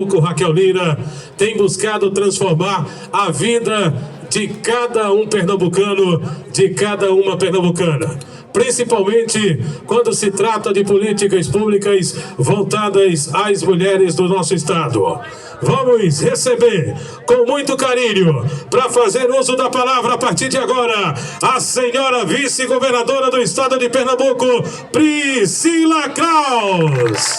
Raquel Lira tem buscado transformar a vida de cada um pernambucano, de cada uma pernambucana, principalmente quando se trata de políticas públicas voltadas às mulheres do nosso estado. Vamos receber com muito carinho, para fazer uso da palavra a partir de agora, a senhora vice-governadora do estado de Pernambuco, Priscila Kraus.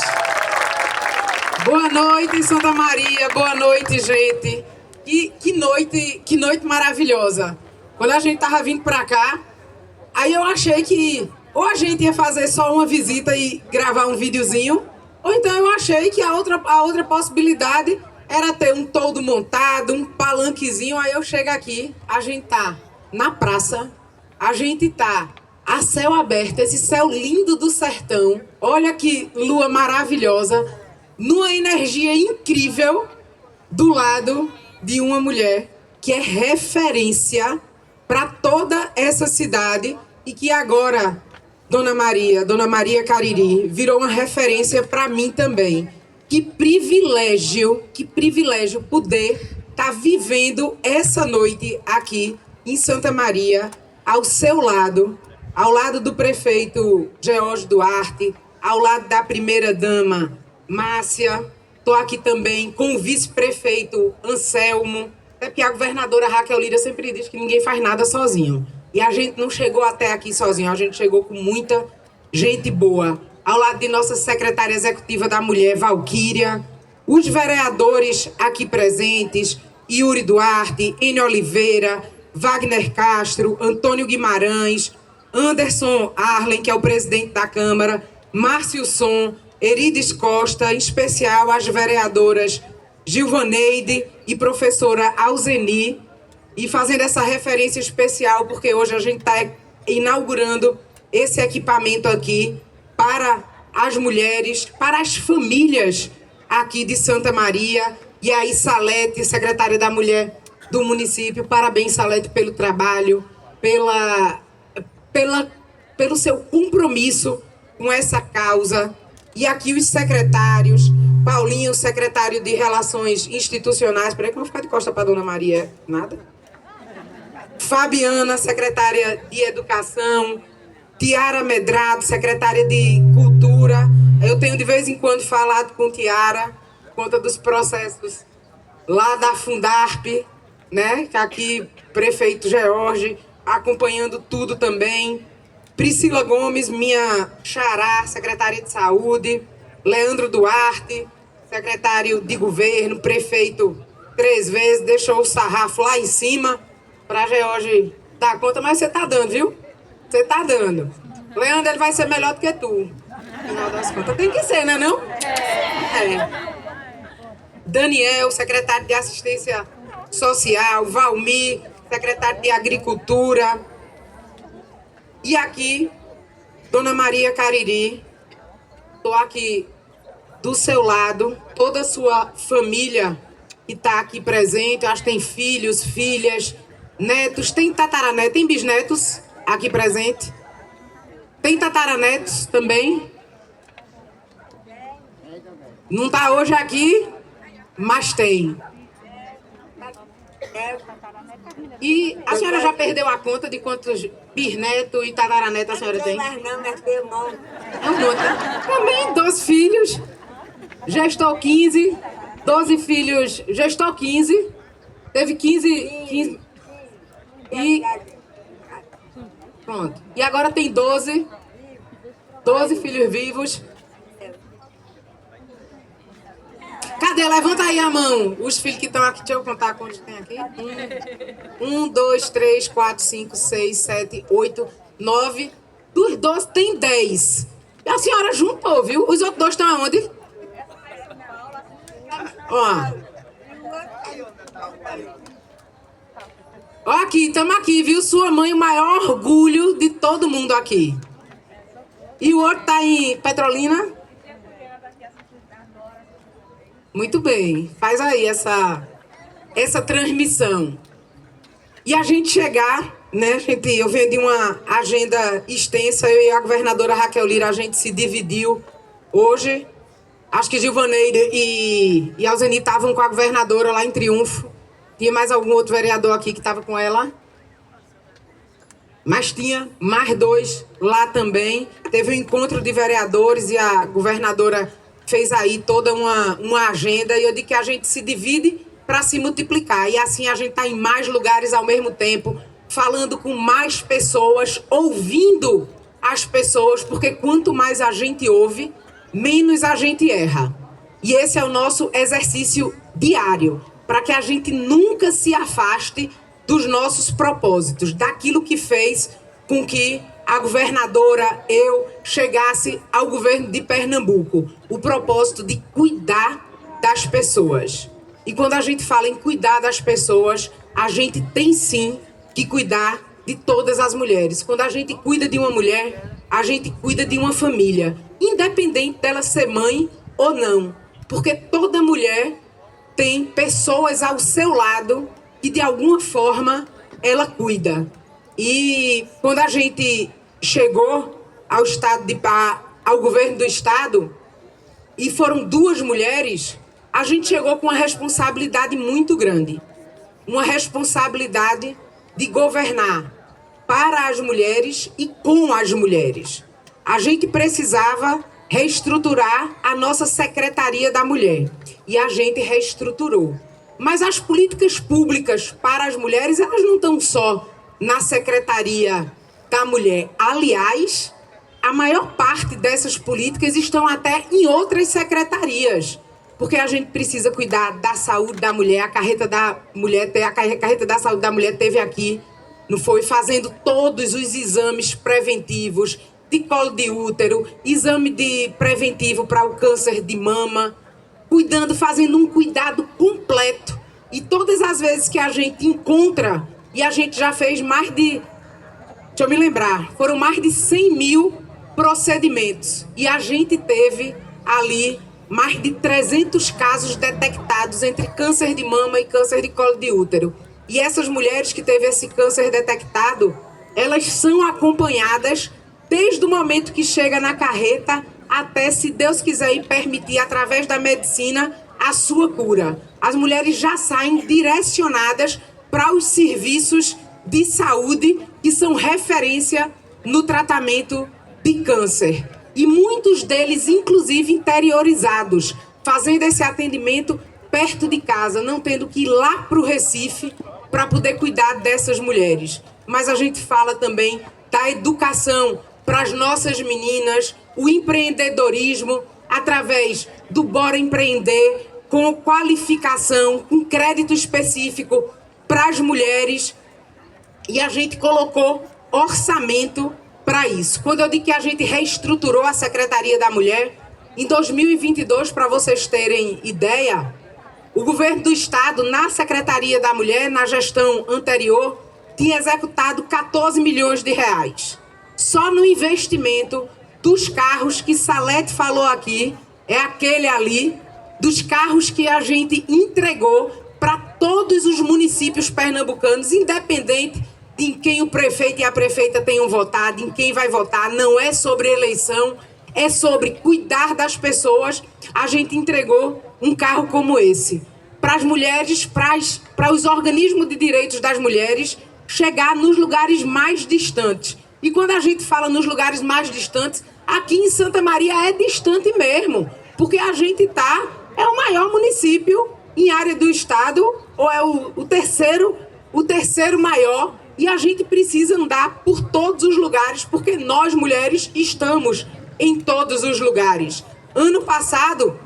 Boa noite, Santa Maria. Boa noite, gente. Que noite maravilhosa. Quando a gente tava vindo pra cá, aí eu achei que ou a gente ia fazer só uma visita e gravar um videozinho, ou então eu achei que a outra possibilidade era ter um toldo montado, um palanquezinho. Aí eu chego aqui, a gente tá na praça, a gente tá a céu aberto, esse céu lindo do sertão. Olha que lua maravilhosa, numa energia incrível, do lado de uma mulher que é referência para toda essa cidade e que agora, Dona Maria Cariri, virou uma referência para mim também. Que privilégio poder estar vivendo essa noite aqui em Santa Maria, ao seu lado, ao lado do prefeito George Duarte, ao lado da primeira-dama Márcia. Estou aqui também com o vice-prefeito Anselmo, até porque a governadora Raquel Lira sempre diz que ninguém faz nada sozinho. E a gente não chegou até aqui sozinho, a gente chegou com muita gente boa. Ao lado de nossa secretária executiva da Mulher, Valquíria, os vereadores aqui presentes, Yuri Duarte, Enio Oliveira, Wagner Castro, Antônio Guimarães, Anderson Arlen, que é o presidente da Câmara, Márcio Som, Erides Costa, em especial as vereadoras Gilvaneide e professora Alzeni, e fazendo essa referência especial porque hoje a gente está inaugurando esse equipamento aqui para as mulheres, para as famílias aqui de Santa Maria. E aí, Salete, secretária da Mulher do município, parabéns, Salete, pelo trabalho, pelo seu compromisso com essa causa. E aqui os secretários, Paulinho, secretário de Relações Institucionais, peraí que eu vou ficar de costa para Dona Maria, nada. Fabiana, secretária de Educação, Tiara Medrado, secretária de Cultura. Eu tenho de vez em quando falado com Tiara, por conta dos processos lá da Fundarp, né? Que aqui, prefeito George, acompanhando tudo também. Priscila Gomes, minha xará, secretária de Saúde. Leandro Duarte, secretário de Governo, prefeito 3 vezes, deixou o sarrafo lá em cima para George dar conta, mas você tá dando, viu? Você tá dando. Leandro, ele vai ser melhor do que tu. No final das contas, tem que ser, né, não? É. Daniel, secretário de Assistência Social. Valmir, secretário de Agricultura. E aqui, Dona Maria Cariri, estou aqui do seu lado, toda a sua família que está aqui presente. Eu acho que tem filhos, filhas, netos, tem tataranetos, tem bisnetos aqui presente. Tem tataranetos também. Não está hoje aqui, mas tem. E a senhora já perdeu a conta de quantos bisnetos e tataranetos a senhora tem? Não, mas tem um monte. É um monte. Também 12 filhos, gestou 15, 12 filhos, gestou 15, teve 15 e pronto. E agora tem 12 filhos vivos. Cadê? Levanta aí a mão. Os filhos que estão aqui, deixa eu contar quantos tem aqui. 1, 2, 3, 4, 5, 6, 7, 8, 9. Dos 12 tem 10. E a senhora juntou, viu? Os outros 2 estão aonde? Ó. Ó aqui, estamos aqui, viu? Sua mãe, o maior orgulho de todo mundo aqui. E o outro tá em Petrolina? Muito bem, faz aí essa transmissão. E a gente chegar, né, gente, eu venho de uma agenda extensa, eu e a governadora Raquel Lira, a gente se dividiu hoje. Acho que Gilvaneira e Alzeni estavam com a governadora lá em Triunfo. Tinha mais algum outro vereador aqui que estava com ela? Mas tinha mais 2 lá também. Teve um encontro de vereadores e a governadora fez aí toda uma agenda. E eu digo que a gente se divide para se multiplicar. E assim a gente está em mais lugares ao mesmo tempo, falando com mais pessoas, ouvindo as pessoas, porque quanto mais a gente ouve, menos a gente erra. E esse é o nosso exercício diário, para que a gente nunca se afaste dos nossos propósitos, daquilo que fez com que a governadora, eu, chegasse ao governo de Pernambuco. O propósito de cuidar das pessoas. E quando a gente fala em cuidar das pessoas, a gente tem sim que cuidar de todas as mulheres. Quando a gente cuida de uma mulher, a gente cuida de uma família, independente dela ser mãe ou não, porque toda mulher tem pessoas ao seu lado que de alguma forma ela cuida. E quando a gente chegou ao governo do estado e foram 2 mulheres, a gente chegou com uma responsabilidade muito grande, uma responsabilidade de governar para as mulheres e com as mulheres. A gente precisava reestruturar a nossa Secretaria da Mulher. E a gente reestruturou. Mas as políticas públicas para as mulheres, elas não estão só na Secretaria da Mulher. Aliás, a maior parte dessas políticas estão até em outras secretarias. Porque a gente precisa cuidar da saúde da mulher. A carreta da saúde da mulher teve aqui, não foi? Fazendo todos os exames preventivos de colo de útero, exame preventivo para o câncer de mama, fazendo um cuidado completo. E todas as vezes que a gente encontra, e a gente já fez deixa eu me lembrar, foram mais de 100 mil procedimentos. E a gente teve ali mais de 300 casos detectados entre câncer de mama e câncer de colo de útero. E essas mulheres que teve esse câncer detectado, elas são acompanhadas desde o momento que chega na carreta até, se Deus quiser e permitir, através da medicina, a sua cura. As mulheres já saem direcionadas para os serviços de saúde que são referência no tratamento de câncer. E muitos deles, inclusive, interiorizados, fazendo esse atendimento perto de casa, não tendo que ir lá para o Recife para poder cuidar dessas mulheres. Mas a gente fala também da educação para as nossas meninas, o empreendedorismo através do Bora Empreender, com qualificação, com crédito específico para as mulheres. E a gente colocou orçamento para isso. Quando eu digo que a gente reestruturou a Secretaria da Mulher, em 2022, para vocês terem ideia, o governo do estado, na Secretaria da Mulher, na gestão anterior, tinha executado 14 milhões de reais. Só no investimento dos carros que Salete falou aqui, é aquele ali, dos carros que a gente entregou para todos os municípios pernambucanos, independente de em quem o prefeito e a prefeita tenham votado, em quem vai votar. Não é sobre eleição, é sobre cuidar das pessoas. A gente entregou um carro como esse para as mulheres, para os organismos de direitos das mulheres chegar nos lugares mais distantes. E quando a gente fala nos lugares mais distantes, aqui em Santa Maria é distante mesmo, porque a gente é o maior município em área do estado, ou é o terceiro maior, e a gente precisa andar por todos os lugares, porque nós, mulheres, estamos em todos os lugares. Ano passado,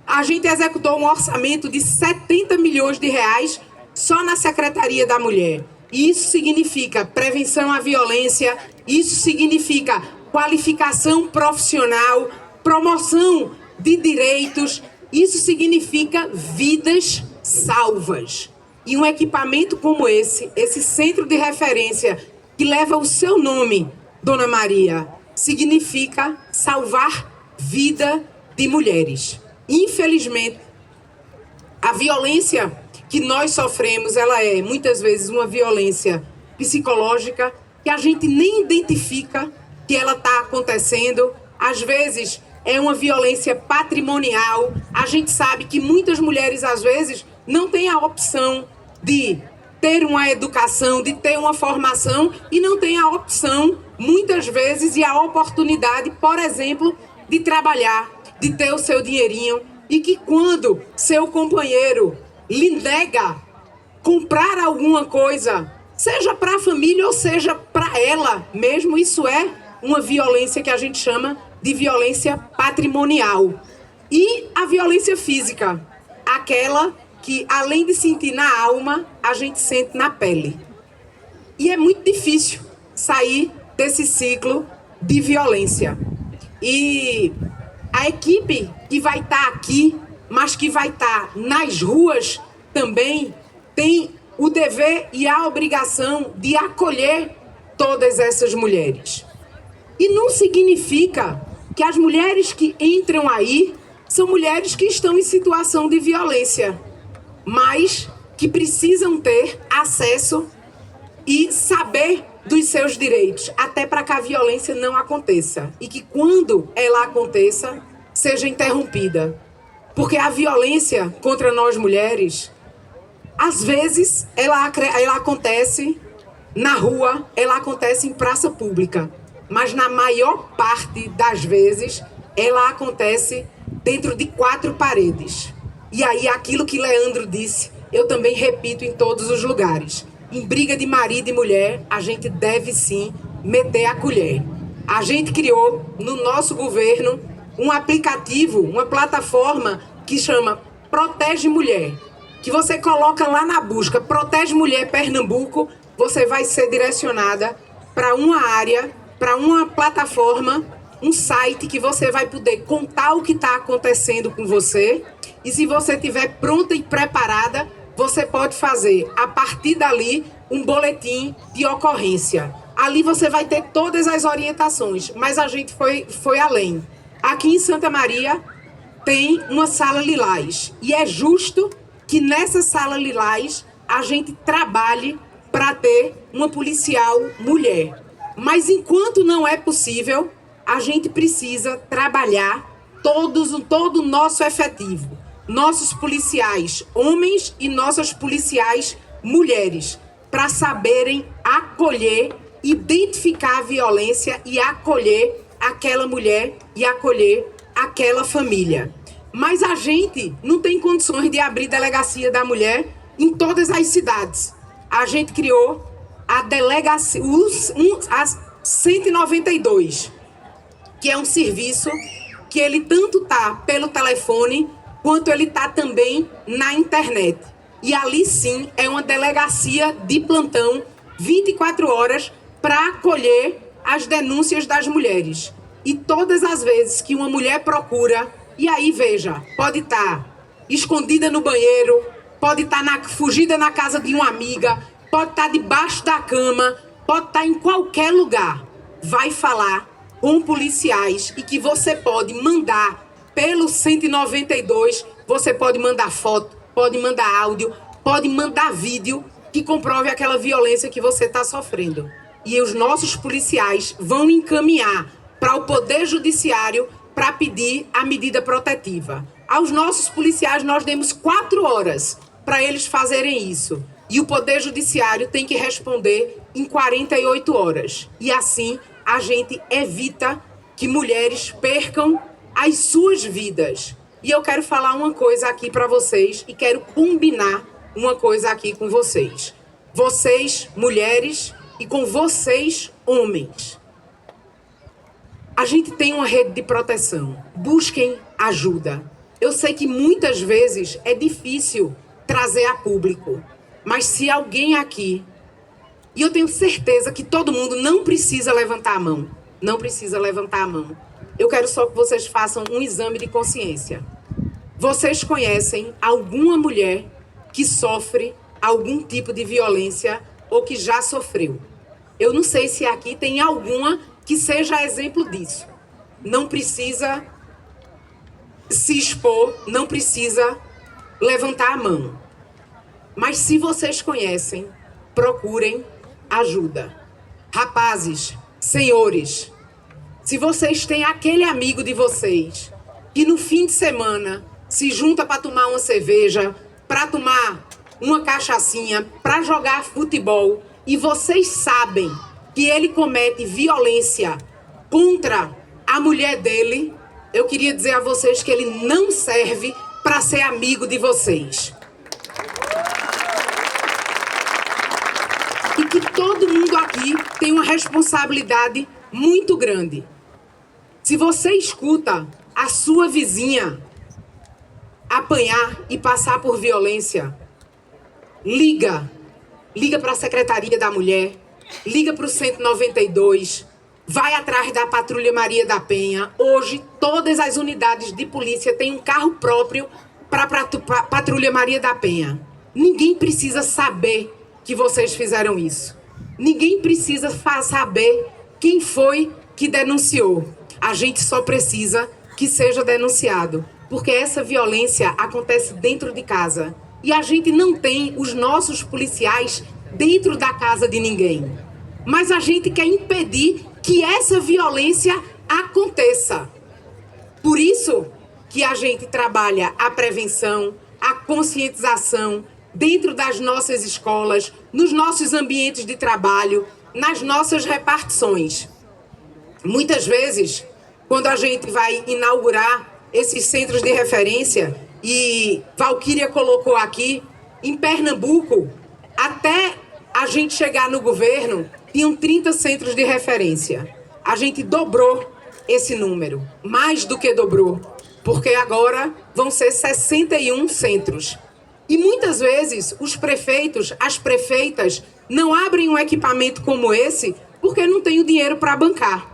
a gente executou um orçamento de 70 milhões de reais só na Secretaria da Mulher. Isso significa prevenção à violência, isso significa qualificação profissional, promoção de direitos, isso significa vidas salvas. E um equipamento como esse centro de referência que leva o seu nome, Dona Maria, significa salvar vida de mulheres. Infelizmente, a violência que nós sofremos, ela é muitas vezes uma violência psicológica que a gente nem identifica que ela está acontecendo. Às vezes, é uma violência patrimonial. A gente sabe que muitas mulheres, às vezes, não têm a opção de ter uma educação, de ter uma formação e não têm a opção, muitas vezes, e a oportunidade, por exemplo, de trabalhar, de ter o seu dinheirinho, e que quando seu companheiro lhe nega comprar alguma coisa, seja para a família ou seja para ela mesmo, isso é uma violência que a gente chama de violência patrimonial. E a violência física, aquela que, além de sentir na alma, a gente sente na pele. E é muito difícil sair desse ciclo de violência. E a equipe que vai estar aqui, mas que vai estar nas ruas também, tem o dever e a obrigação de acolher todas essas mulheres. E não significa que as mulheres que entram aí são mulheres que estão em situação de violência, mas que precisam ter acesso e saber dos seus direitos, até para que a violência não aconteça. E que quando ela aconteça, seja interrompida. Porque a violência contra nós mulheres, às vezes, ela acontece na rua, ela acontece em praça pública. Mas na maior parte das vezes, ela acontece dentro de 4 paredes. E aí, aquilo que Leandro disse, eu também repito em todos os lugares. Em briga de marido e mulher, a gente deve sim meter a colher. A gente criou, no nosso governo, um aplicativo, uma plataforma que chama Protege Mulher, que você coloca lá na busca Protege Mulher Pernambuco, você vai ser direcionada para uma área, para uma plataforma, um site que você vai poder contar o que está acontecendo com você. E se você estiver pronta e preparada, você pode fazer, a partir dali, um boletim de ocorrência. Ali você vai ter todas as orientações, mas a gente foi além. Aqui em Santa Maria tem uma sala lilás. E é justo que nessa sala lilás a gente trabalhe para ter uma policial mulher. Mas enquanto não é possível, a gente precisa trabalhar todo o nosso efetivo. Nossos policiais homens e nossas policiais mulheres, para saberem acolher, identificar a violência e acolher aquela mulher e acolher aquela família. Mas a gente não tem condições de abrir delegacia da mulher em todas as cidades. A gente criou a delegacia, a 192, que é um serviço que ele tanto está pelo telefone, quanto ele está também na internet. E ali sim é uma delegacia de plantão 24 horas para acolher as denúncias das mulheres. E todas as vezes que uma mulher procura, e aí veja, pode estar escondida no banheiro, pode estar fugida na casa de uma amiga, pode estar debaixo da cama, pode estar em qualquer lugar, vai falar com policiais e que você pode mandar pelo 192, você pode mandar foto, pode mandar áudio, pode mandar vídeo que comprove aquela violência que você está sofrendo. E os nossos policiais vão encaminhar para o Poder Judiciário para pedir a medida protetiva. Aos nossos policiais nós demos 4 horas para eles fazerem isso. E o Poder Judiciário tem que responder em 48 horas. E assim a gente evita que mulheres percam as suas vidas. E eu quero falar uma coisa aqui para vocês e quero combinar uma coisa aqui com vocês. Vocês, mulheres, e com vocês, homens. A gente tem uma rede de proteção. Busquem ajuda. Eu sei que muitas vezes é difícil trazer a público, mas se alguém aqui, e eu tenho certeza que todo mundo não precisa levantar a mão, não precisa levantar a mão. Eu quero só que vocês façam um exame de consciência. Vocês conhecem alguma mulher que sofre algum tipo de violência ou que já sofreu? Eu não sei se aqui tem alguma que seja exemplo disso. Não precisa se expor, não precisa levantar a mão. Mas se vocês conhecem, procurem ajuda. Rapazes, senhores, se vocês têm aquele amigo de vocês que no fim de semana se junta para tomar uma cerveja, para tomar uma cachaçinha, para jogar futebol, e vocês sabem que ele comete violência contra a mulher dele, eu queria dizer a vocês que ele não serve para ser amigo de vocês. E que todo mundo aqui tem uma responsabilidade muito grande. Se você escuta a sua vizinha apanhar e passar por violência, liga para a Secretaria da Mulher, liga para o 192, vai atrás da Patrulha Maria da Penha. Hoje, todas as unidades de polícia têm um carro próprio para a Patrulha Maria da Penha. Ninguém precisa saber que vocês fizeram isso. Ninguém precisa saber quem foi que denunciou. A gente só precisa que seja denunciado, porque essa violência acontece dentro de casa. E a gente não tem os nossos policiais dentro da casa de ninguém. Mas a gente quer impedir que essa violência aconteça. Por isso que a gente trabalha a prevenção, a conscientização dentro das nossas escolas, nos nossos ambientes de trabalho, nas nossas repartições. Muitas vezes, quando a gente vai inaugurar esses centros de referência, e Valquíria colocou aqui, em Pernambuco, até a gente chegar no governo, tinham 30 centros de referência. A gente dobrou esse número, mais do que dobrou, porque agora vão ser 61 centros. E muitas vezes os prefeitos, as prefeitas, não abrem um equipamento como esse porque não tem o dinheiro para bancar.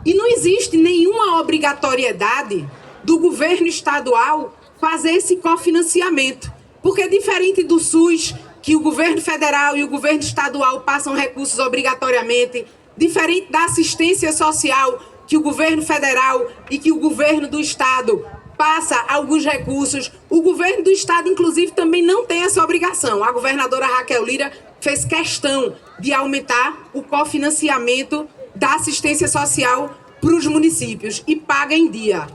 E não existe nenhuma obrigatoriedade do governo estadual fazer esse cofinanciamento. Porque diferente do SUS, que o governo federal e o governo estadual passam recursos obrigatoriamente, diferente da assistência social, que o governo federal e que o governo do estado passa alguns recursos, o governo do estado, inclusive, também não tem essa obrigação. A governadora Raquel Lira fez questão de aumentar o cofinanciamento da assistência social para os municípios e paga em dia.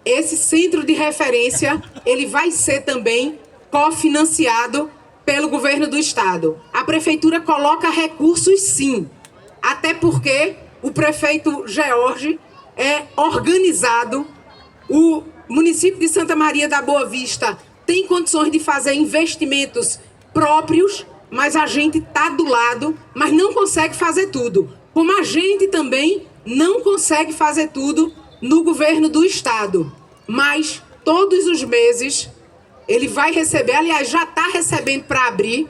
Esse centro de referência, ele vai ser também cofinanciado pelo governo do estado. A prefeitura coloca recursos, sim, até porque o prefeito George é organizado, o município de Santa Maria da Boa Vista tem condições de fazer investimentos próprios, mas a gente está do lado, mas não consegue fazer tudo. Como a gente também não consegue fazer tudo no governo do estado. Mas todos os meses ele vai receber, aliás, já está recebendo para abrir,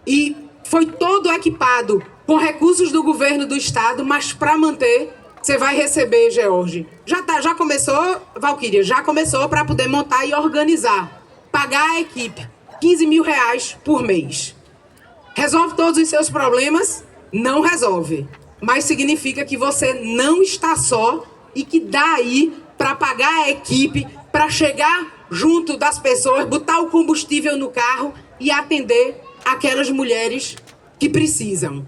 e foi todo equipado com recursos do governo do estado, mas para manter, você vai receber, George. Já começou, Valquíria, já começou para poder montar e organizar. Pagar a equipe, R$15 mil por mês. Resolve todos os seus problemas? Não resolve. Mas significa que você não está só e que dá aí para pagar a equipe, para chegar junto das pessoas, botar o combustível no carro e atender aquelas mulheres que precisam.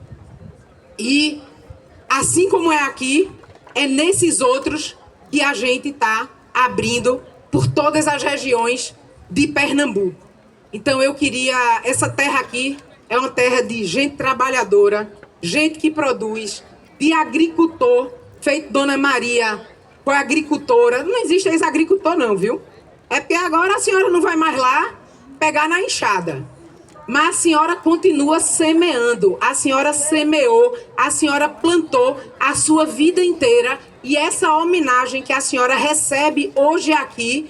E assim como é aqui, é nesses outros que a gente está abrindo por todas as regiões de Pernambuco. Então eu queria, essa terra aqui é uma terra de gente trabalhadora, gente que produz, de agricultor, feito Dona Maria, foi agricultora. Não existe ex-agricultor não, viu? É porque agora a senhora não vai mais lá pegar na enxada. Mas a senhora continua semeando, a senhora semeou, a senhora plantou a sua vida inteira, e essa homenagem que a senhora recebe hoje aqui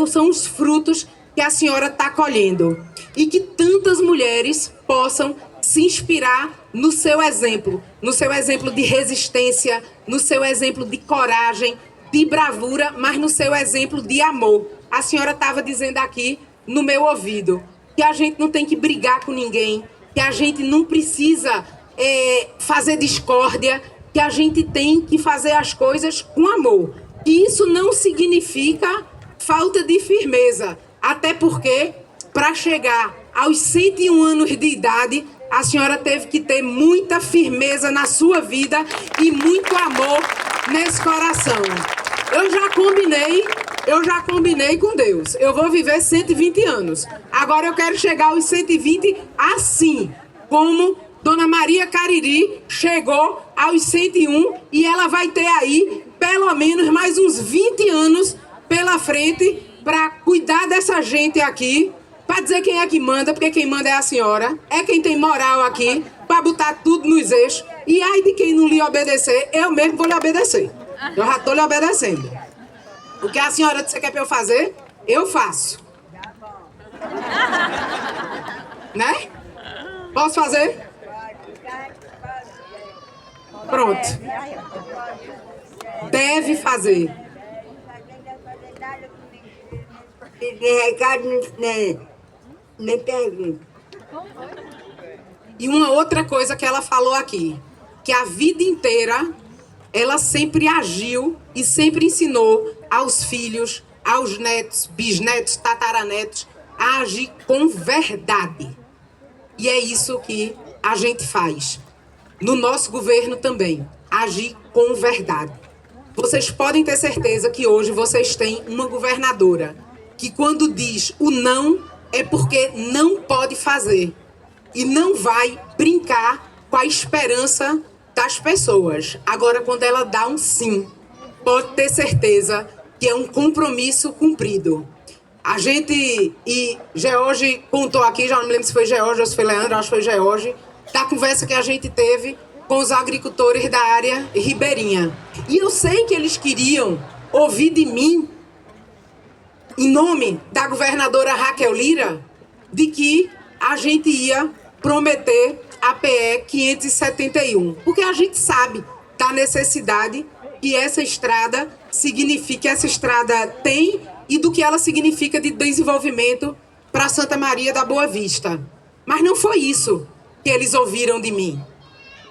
são os frutos que a senhora está colhendo. E que tantas mulheres possam se inspirar no seu exemplo de resistência, no seu exemplo de coragem, de bravura, mas no seu exemplo de amor. A senhora estava dizendo aqui no meu ouvido que a gente não tem que brigar com ninguém, que a gente não precisa fazer discórdia, que a gente tem que fazer as coisas com amor. E isso não significa falta de firmeza, até porque, para chegar aos 101 anos de idade, a senhora teve que ter muita firmeza na sua vida e muito amor nesse coração. Eu já combinei com Deus. Eu vou viver 120 anos. Agora eu quero chegar aos 120 assim, como Dona Maria Cariri chegou aos 101 e ela vai ter aí pelo menos mais uns 20 anos pela frente para cuidar dessa gente aqui, para dizer quem é que manda, porque quem manda é a senhora, é quem tem moral aqui, para botar tudo nos eixos. E aí de quem não lhe obedecer, eu mesmo vou lhe obedecer. Eu já estou lhe obedecendo. O que a senhora disse que é para eu fazer, eu faço. Né? Posso fazer? Pronto. Deve fazer. Tem recado, nem pergunta. E uma outra coisa que ela falou aqui, que a vida inteira ela sempre agiu e sempre ensinou aos filhos, aos netos, bisnetos, tataranetos, a agir com verdade. E é isso que a gente faz. No nosso governo também, agir com verdade. Vocês podem ter certeza que hoje vocês têm uma governadora que quando diz o não é porque não pode fazer e não vai brincar com a esperança das pessoas. Agora, quando ela dá um sim, pode ter certeza que é um compromisso cumprido. A gente, e George contou aqui, já não me lembro se foi George ou se foi Leandro, acho que foi George, da conversa que a gente teve com os agricultores da área ribeirinha. E eu sei que eles queriam ouvir de mim, em nome da governadora Raquel Lira, de que a gente ia prometer a PE 571. Porque a gente sabe da necessidade que essa estrada significa, que essa estrada tem e do que ela significa de desenvolvimento para Santa Maria da Boa Vista. Mas não foi isso que eles ouviram de mim.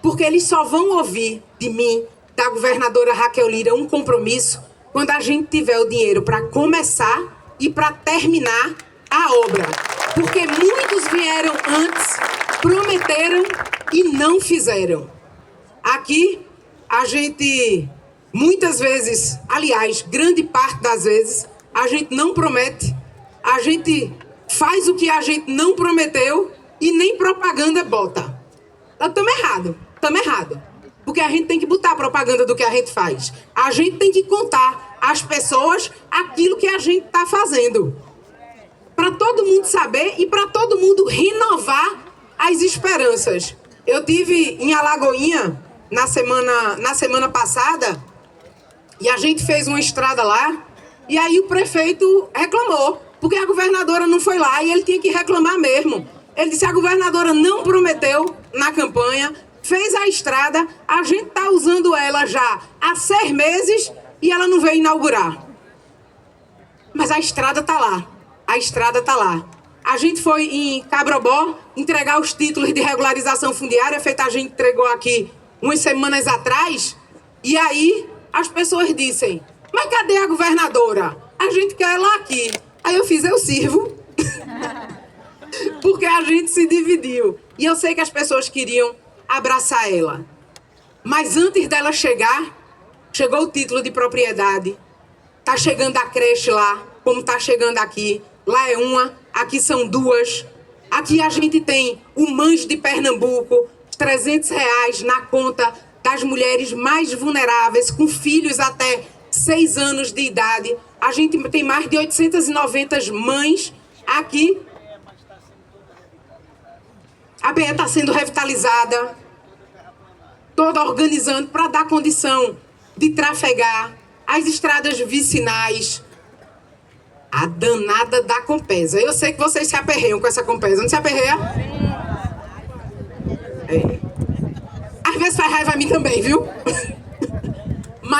Porque eles só vão ouvir de mim, da governadora Raquel Lira, um compromisso quando a gente tiver o dinheiro para começar e para terminar a obra. Porque muitos vieram antes, prometeram e não fizeram. Aqui, a gente, muitas vezes, aliás, grande parte das vezes, a gente não promete, a gente faz o que a gente não prometeu e nem propaganda bota. Estamos errados. Porque a gente tem que botar a propaganda do que a gente faz. A gente tem que contar às pessoas aquilo que a gente está fazendo. Para todo mundo saber e para todo mundo renovar as esperanças. Eu tive em Alagoinha na semana passada e a gente fez uma estrada lá e aí o prefeito reclamou porque a governadora não foi lá e ele tinha que reclamar mesmo. Ele disse: a governadora não prometeu na campanha, fez a estrada, a gente está usando ela já há 6 meses e ela não veio inaugurar. Mas a estrada está lá. A estrada está lá. A gente foi em Cabrobó entregar os títulos de regularização fundiária, feita a gente entregou aqui umas semanas atrás, e aí as pessoas dizem: mas cadê a governadora? A gente quer ela aqui. Aí eu fiz: eu sirvo. Porque a gente se dividiu. E eu sei que as pessoas queriam abraçar ela. Mas antes dela chegar, chegou o título de propriedade. Tá chegando a creche lá, como tá chegando aqui. Lá é uma, aqui são 2. Aqui a gente tem o Mães de Pernambuco, R$300 na conta das mulheres mais vulneráveis, com filhos até 6 anos de idade. A gente tem mais de 890 mães aqui. A BE está sendo revitalizada, toda organizando para dar condição de trafegar as estradas vicinais. A danada da Compesa. Eu sei que vocês se aperreiam com essa Compesa. Não se aperreia? É. Às vezes faz raiva a mim também, viu?